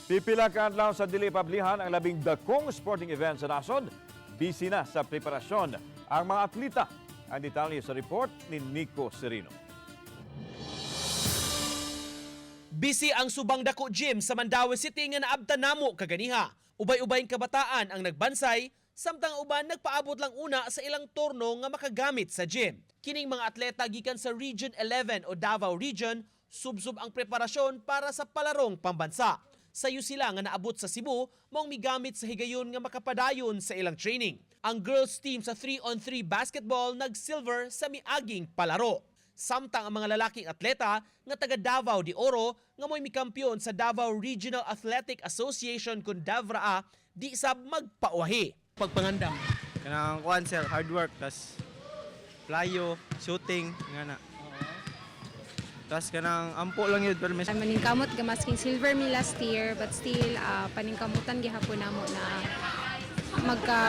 Pipila ka adlaw sa dili pablihan ang labing dakong sporting event sa nasod. Busy na sa preparasyon ang mga atleta. Ang detalye sa report ni Nico Serino. Busy ang Subang Dako Gym sa Mandaue City nga naabtan namo kaganiha. Ubay-ubayng kabataan ang nagbansay, samtang uban nagpaabot lang una sa ilang turno nga makagamit sa gym. Kining mga atleta gikan sa Region 11 o Davao Region, subsub ang preparasyon para sa palarong pambansa. Sayo sila nga naabot sa Cebu, maong migamit sa higayon nga makapadayon sa ilang training. Ang girls team sa 3-on-3 basketball nag-silver sa miaging palaro. Samtang ang mga lalaking atleta nga taga Davao de Oro nga mo'y mikampiyon sa Davao Regional Athletic Association kun Davraa di sab magpauwahi. Pagpangandam kanang kuan sir, hard work, tas playo, shooting nga na. Tas kanang ampo lang yun pero may Maningkamot gamasking silver mi last year but still paningkamutan gihapon namo na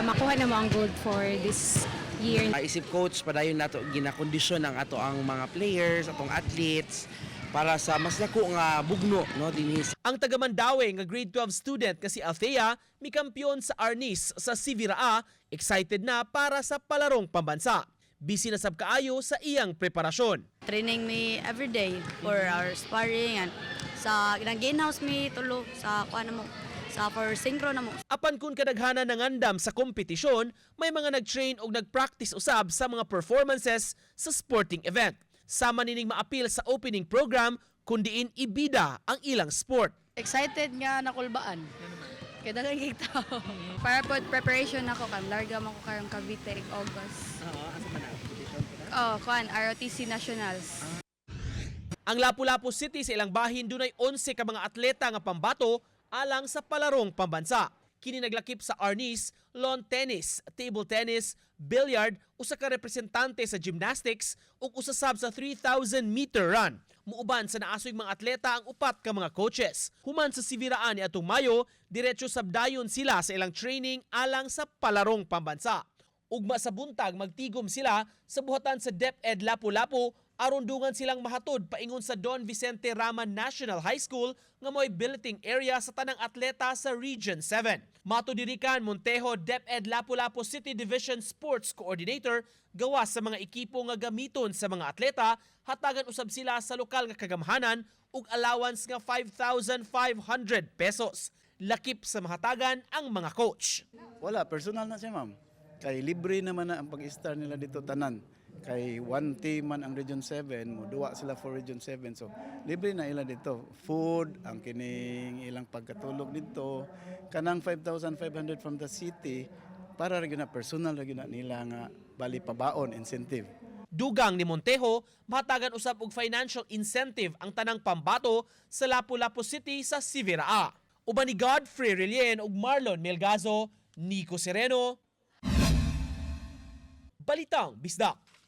makuha na mo ang gold for this year. Isip coach padayon nato ginakondisyon ang ato ang mga players, atong athletes para sa mas dako nga bugno no dinhi. Ang taga Mandaue nga grade 12 student kasi Althea mikampiyon sa Arnis sa Siviraa, excited na para sa palarong pambansa. Busy na sab kaayo sa iyang preparasyon. Training me every day for our sparring and sa gainhouse me tulo sa kuan mo sa for synchro na mo. Apan kun kadaghanan ng andam sa kompetisyon, may mga nag-train o nag-practice usab sa mga performances sa sporting event. Sama nining maapil sa opening program kundiin ibida ang ilang sport. Excited nga nakulbaan. Kaya dagang kita. Para po preparation ako kan larga man ko karong Cavite ug August. Kuan ROTC Nationals. Ang Lapu-Lapu City sa ilang bahin dunay 11 ka mga atleta nga pambato alang sa palarong pambansa. Kini naglakip sa Arnis, lawn tennis, table tennis, billiard, usa ka representante sa gymnastics ug usa sab sa 3,000-meter run. Muuban sa naasoy mga atleta ang upat ka mga coaches. Human sa Siviraan ni atong Mayo, diretso sabdayon sila sa ilang training alang sa palarong pambansa. Ugma sa buntag magtigom sila sa buhatan sa DepEd Lapu-Lapu aron dungan silang mahatod paingon sa Don Vicente Raman National High School nga mo'y billeting area sa tanang atleta sa Region 7. Mato dirikan Montejo DepEd Lapu-Lapu City Division Sports Coordinator gawas sa mga ekipo nga gamiton sa mga atleta, hatagan usab sila sa lokal nga kagamhanan ug allowance nga 5,500 pesos. Lakip sa mahatagan ang mga coach. Wala, personal na siya ma'am. Kay libre naman na ang pag-star nila dito tanan. Kay one team man ang Region 7, mo duwa sila for Region 7. So libre na ila dito. Food, ang kining ilang pagkatulog dito. Kanang 5,500 from the city para rin na personal rin na nila nga bali pabaon incentive. Dugang ni Montejo, mahatagan usab og financial incentive ang tanang pambato sa Lapu-Lapu City sa Siviraa. Uban ni Godfrey Relien ug Marlon Melgazo, Nico Sereno, Balitang Bisdak.